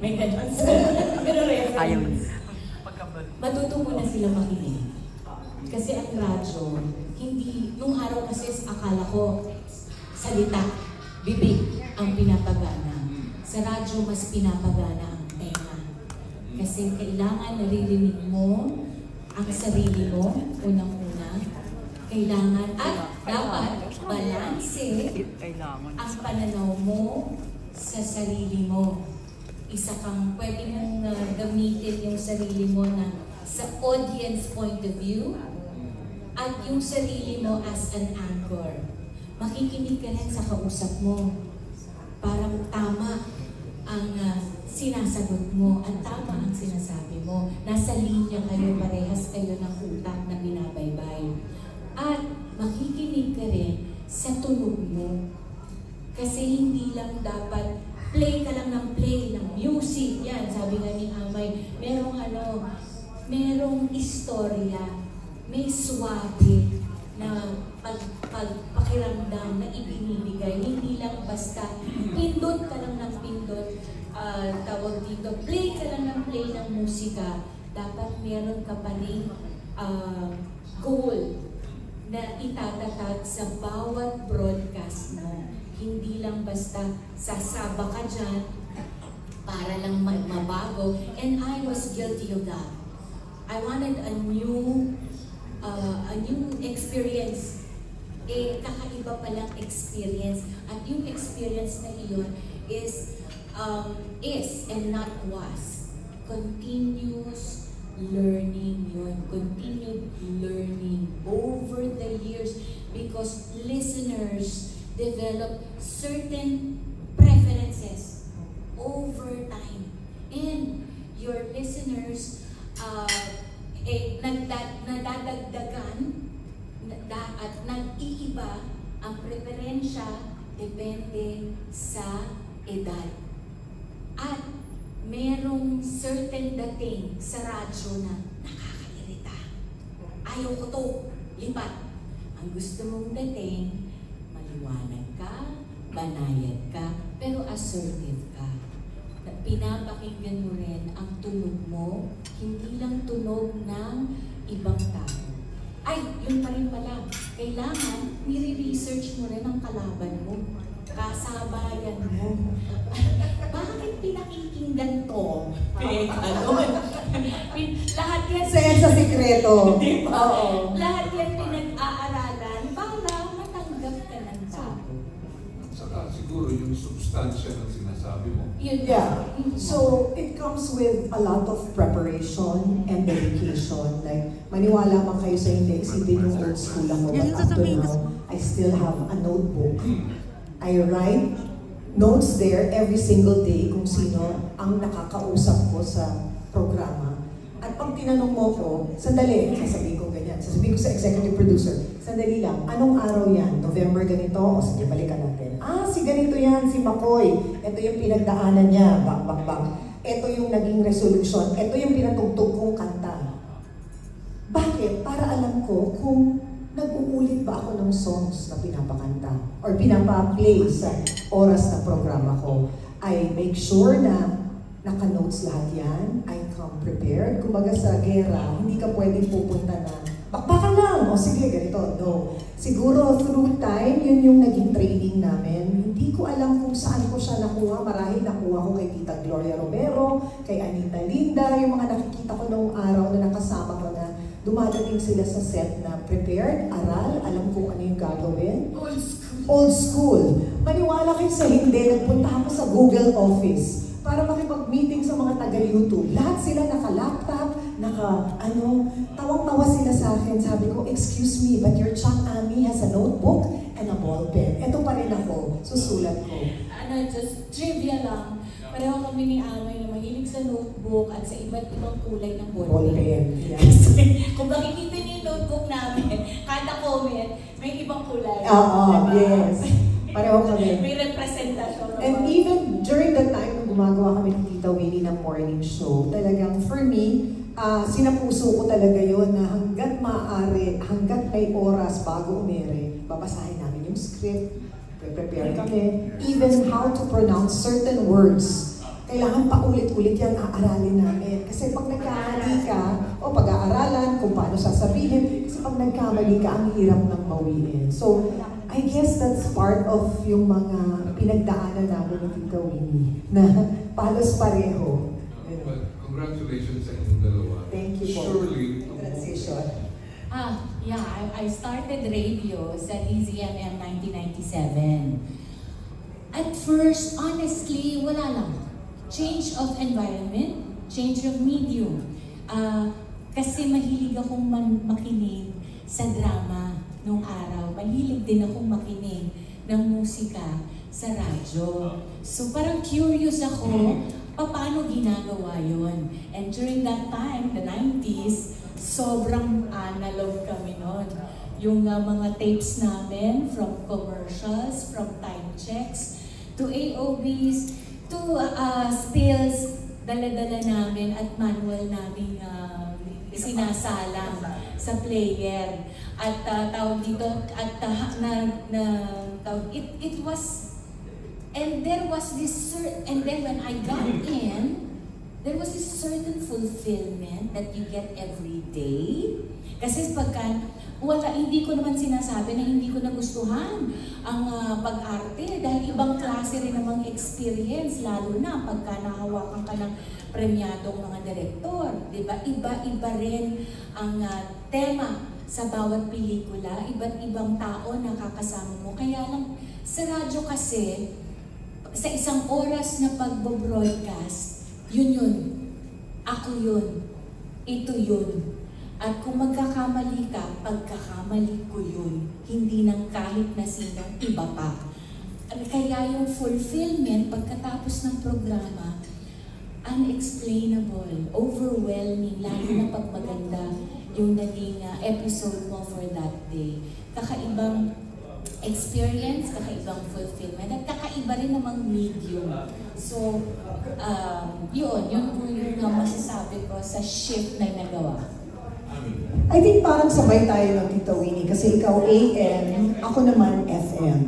May ganun sa ayaw niya. Matuto mo na sila makinig. Kasi ang radyo, hindi, nung araw kasi akala ko, salita, bibig ang pinapagana. Sa radyo, mas pinapagana ang tenga. Kasi kailangan naririnig mo ang sarili mo, unang-una. Kailangan, at dapat balanse ang pananaw mo sa sarili mo. Isa kang pwede mong gamitin yung sarili mo na sa audience point of view at yung sarili mo as an anchor. Makikinig ka rin sa kausap mo. Parang tama ang sinasagot mo at tama ang sinasabi mo. Nasa linya kayo, parehas kayo ng utak na binabaybay. At makikinig ka rin sa tunog mo. Kasi hindi lang dapat play ka lang ng play, ng music. Yan, sabi nga ni Amay, merong istorya, may swabe na pakiramdam na ibinibigay. Hindi lang basta pindot ka lang ng pindot, tawag dito, play ka lang ng play ng musika. Dapat meron ka pa rin goal na itatatag sa bawat broadcast mo. Hindi lang basta sasaba ka dyan para lang mabago. And I was guilty of that. I wanted a new experience. Kakaiba palang experience. At yung experience na iyon is and not was. Continuous learning yun. Continued learning over the years because listeners develop certain preferences over time. And your listeners nadadagdagan at nag-iiba ang preferensya depende sa edad. At merong certain dating sa radyo na nakakairita. Ayaw ko to, lipat. Ang gusto mong dating, maliwanag ka, banayad ka, pero assertive ka. Pinapakinggan mo rin ang tunog mo, hindi lang tunog ng ibang tao. Ay, yun pa rin pala. Kailangan, nire-research mo rin ang kalaban mo, kasabayan mo. Bakit pinakikinggan to? Lahat yan sa sikreto. Oo. Lahat yan pinag-aaralan para matanggap ka ng tao. Saka siguro yung substansya ng sinasabi mo. Yeah. So it comes with a lot of preparation and dedication. Like, maniwala man kayo sa hindi, isipin yung old school ako. But up to now, I still have a notebook. I write notes there every single day kung sino ang nakakausap ko sa programa. At pag tinanong mo ko, sandali, sasabihin ko ganyan. Sasabihin ko sa executive producer, sandali lang, anong araw yan? November ganito? O sige, balikan natin. Si ganito yan, si Makoy. Ito yung pinagdaanan niya, bak. Ito yung naging resolution. Ito yung pinatugtog kong kanta. Bakit? Para alam ko kung nag-uulit ba ako ng songs na pinapakanta or pinapa-play sa oras na programa ko. I make sure na naka-notes lahat yan. I come prepared. Kumbaga sa gera, hindi ka pwedeng pupunta na, bakbakan lang! O sige, ganito. No. Siguro through time, yun yung naging training namin. Hindi ko alam kung saan ko siya nakuha. Marahil nakuha ko kay Tita Gloria Romero, kay Anita Linda, yung mga nakikita ko noong araw na nakasama ko na dumadating sila sa set na prepared, aral, alam kung ano yung gagawin. Old school. Maniwala kayo sa hindi, nagpunta ako sa Google Office para makipag-meeting sa mga taga-YouTube. Lahat sila naka-laptop, tawang-tawa sila sa akin. Sabi ko, excuse me, but your Chang Ami has a notebook and a ball pen. Ito pa rin ako, susulat ko. Just trivia lang. Pareho kami ni Amay na mahilig sa notebook at sa iba't ibang kulay ng ball pen. Yeah. Kasi kung makikita niyo yung notebook namin, kada comment, may ibang kulay. Yes. Pareho kami. May representasyon. And even during the time nung gumagawa kami ng Tita Winnie ng morning show, talagang for me, sinapuso ko talaga yon na hanggat maaari, hanggat may oras bago umere, babasahin namin yung script, prepare kami, even how to pronounce certain words. kailangan paulit-ulit yan aaralin namin. Kasi pag nagkamali ka, o pag-aaralan kung paano sasabihin, kasi pag nagkamali ka, ang hirap ng bawiin. So, I guess that's part of yung mga pinagdaanan namin ng Tita Winnie, na palos pareho. But congratulations sa inyong dalawa. Thank you po. Surely, Transition. Yeah, I started radio sa DZMM 1997. At first, honestly, wala lang. Change of environment, change of medium. Kasi mahilig akong makinig sa drama nung araw. Mahilig din akong makinig ng musika sa radyo. So parang curious ako, paano ginagawa yon? And during that time, the 90s, sobrang analog kami noon. Yung mga tapes namin, from commercials, from time checks, to AOBs, to spills, dala-dala namin at manual namin sinasalang sa player. At tawag dito, at it was, and there was this, and then when I got in, there was this certain fulfillment that you get every day. Kasi pagka, hindi ko naman sinasabi na hindi ko nagustuhan ang pag-arte dahil ibang klase rin namang experience, lalo na pagka nahawakan ka ng premyadong mga direktor. Diba? Iba-iba rin ang tema sa bawat pelikula, iba't ibang tao nakakasama mo. Kaya lang, sa radyo kasi, sa isang oras na pagbo-broadcast, yun. Ako yun. Ito yun. At kung magkakamali ka, pagkakamali ko yun. Hindi ng kahit na sinong iba pa. Kaya yung fulfillment pagkatapos ng programa, unexplainable, overwhelming, lalo na pag maganda yung naging episode mo for that day. Kakaibang experience, kakaibang fulfillment, at kakaiba rin namang medium. So, yun po yung masasabi ko sa shift na nagawa. I think parang sabay tayo ng Tita Winnie kasi ikaw AM, ako naman FM.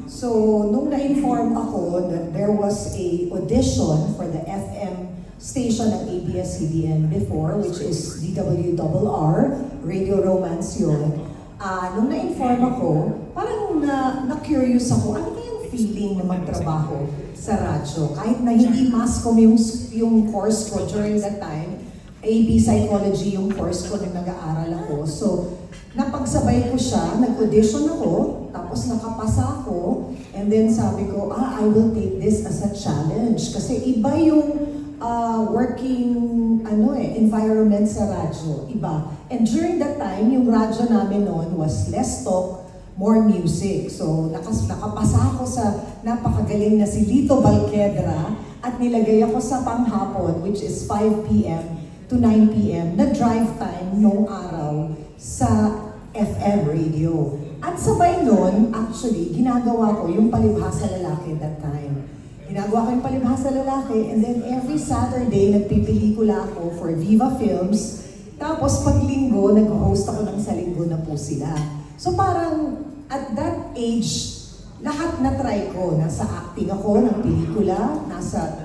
So, nung na-inform ako that there was a audition for the FM station ng ABS-CBN before, which is DWRR, Radio Romance yun. Nung na-inform ako, parang na-curious ako, ano kayang feeling na magtrabaho sa radyo? Kahit na hindi mass-com yung course ko during that time, AB Psychology yung course ko nung nag-aaral ako. So, napagsabay ko siya, nag-audition ako, tapos nakapasa ako, and then sabi ko, I will take this as a challenge. Kasi iba yung working environment sa radyo, iba. And during that time, yung radyo namin noon was less talk, more music. So, nakapasa ako sa napakagaling na si Lito Balquedra at nilagay ako sa panghapon, which is 5 p.m. to 9 p.m. na drive time noong araw sa FM radio. At sabay nun, actually, ginagawa ko yung Palibhasa Lalaki that time. Ginagawa ko yung Palibhasa Lalaki, and then every Saturday, nagpipelikula ako for Viva Films. Tapos pag linggo, nag-host ako ng Sa Linggo na po sila. So parang, at that age, lahat na try ko. Nasa acting ako ng pelikula, nasa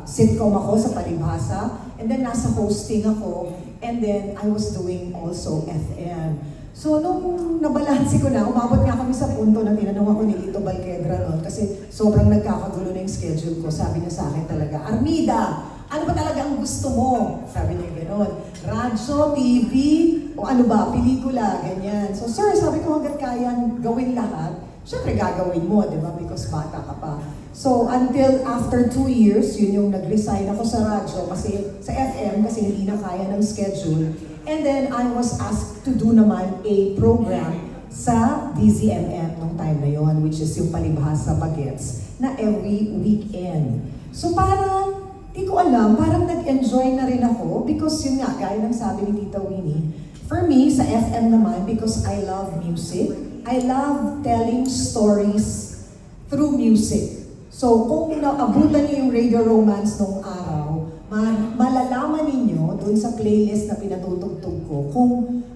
sitcom ako sa Palibhasa, and then nasa hosting ako, and then I was doing also FM. So nung nabalansi ko na, umabot nga kami sa punto na tinanong ako ni Lito Balquedra noon kasi sobrang nagkakagulo na yung schedule ko. Sabi niya sa akin talaga, Armida, ano ba talaga ang gusto mo? Sabi niya gano'n. Radyo, TV, o ano ba, pelikula, ganyan. So sir, sabi ko hanggat kayang gawin lahat, syempre gagawin mo, di ba? Because bata ka pa. So until after 2 years, yun yung nag-resign ako sa radyo, kasi sa FM, kasi hindi na kaya ng schedule. And then I was asked to do naman a program sa DZMM nung time na yon, which is yung Palibhasa Bagets, na every weekend. So parang, di ko alam, parang nag-enjoy na rin ako because yun nga, gaya ng sabi ni Tita Winnie, for me, sa FM naman, because I love music, I love telling stories through music. So kung naabutan niyo yung Radio Romance nung araw, malalaman ninyo dun sa playlist na pinatutugtog ko kung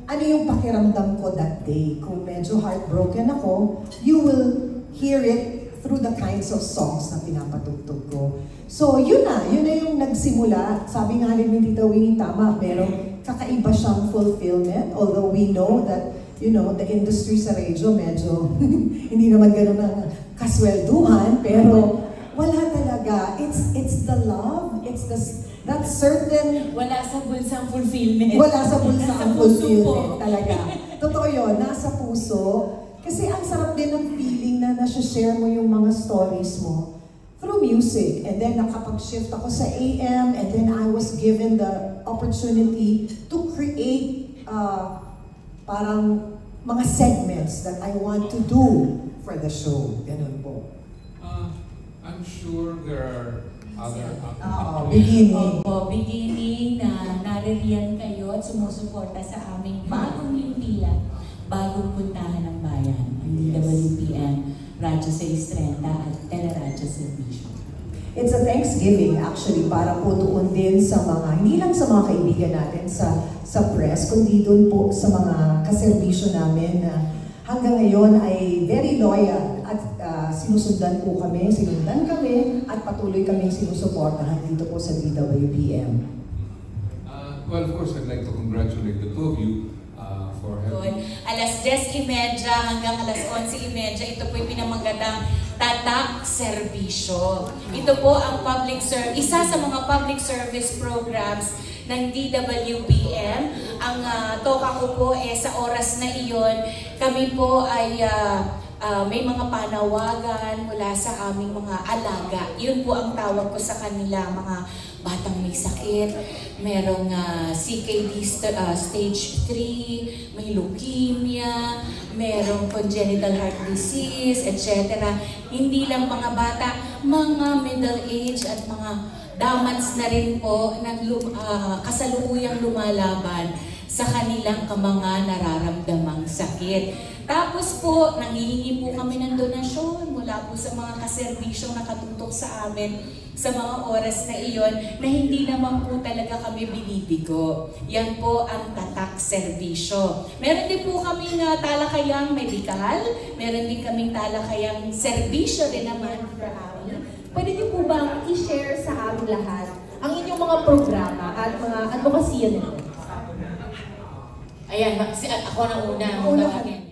ano yung pakiramdam ko that day. Kung medyo heartbroken ako, you will hear it through the kinds of songs na pinapatugtog ko. So yun na yung nagsimula. Sabi nga rin ni Tita Winnie, tama, pero kakaiba siyang fulfillment. Although we know that, you know, the industry sa radio medyo hindi naman ganun ang kaswelduhan, pero wala talaga. It's the love, it's that certain... Wala sa bulsang fulfillment. Wala sa bulsang fulfillment po. talaga. Totoo yun, nasa puso. Kasi ang sarap din ng feeling na nasa-share mo yung mga stories mo through music. And then nakapag-shift ako sa AM, and then I was given the opportunity to create parang mga segments that I want to do for the show. Ganun po. I'm sure there are other Beginning. Opo, beginning na naririyan kayo at sumusuporta sa aming bagong himpilan, bagong puntahan ng bayan, ang DWPM, Radyo 630 at Teleradyo Servicio. It's a Thanksgiving actually para po doon din sa mga, hindi lang sa mga kaibigan natin sa press, kundi doon po sa mga kaserbisyo namin na hanggang ngayon ay very loyal at sinundan kami at patuloy kaming sinusuportahan dito po sa DWPM. Well, of course, I'd like to congratulate the two of you for having... Alas 10:30 hanggang alas 11:30, ito po yung pinamagandang Tatak Serbisyo. Ito po ang isa sa mga public service programs ng DWPM. Ang toka ko po sa oras na iyon, kami po ay may mga panawagan mula sa aming mga alaga. Yun po ang tawag ko sa kanila, mga batang may sakit, merong CKD stage 3, may leukemia, merong congenital heart disease, etc. Hindi lang mga bata, mga middle age at mga damats na rin po na kasalukuyang lumalaban sa kanilang mga nararamdamang sakit. Tapos po, nangihingi po kami ng donasyon mula po sa mga kaserbisyong nakatutok sa amin sa mga oras na iyon na hindi naman po talaga kami binibigo. Yan po ang Tatak Serbisyo. Meron din po kami talakayang medikal, meron din kaming talakayang serbisyo din naman for amin. Pwede niyo po bang i-share sa aming lahat ang inyong mga programa at mga advokasya nito? Ayan, ako na una.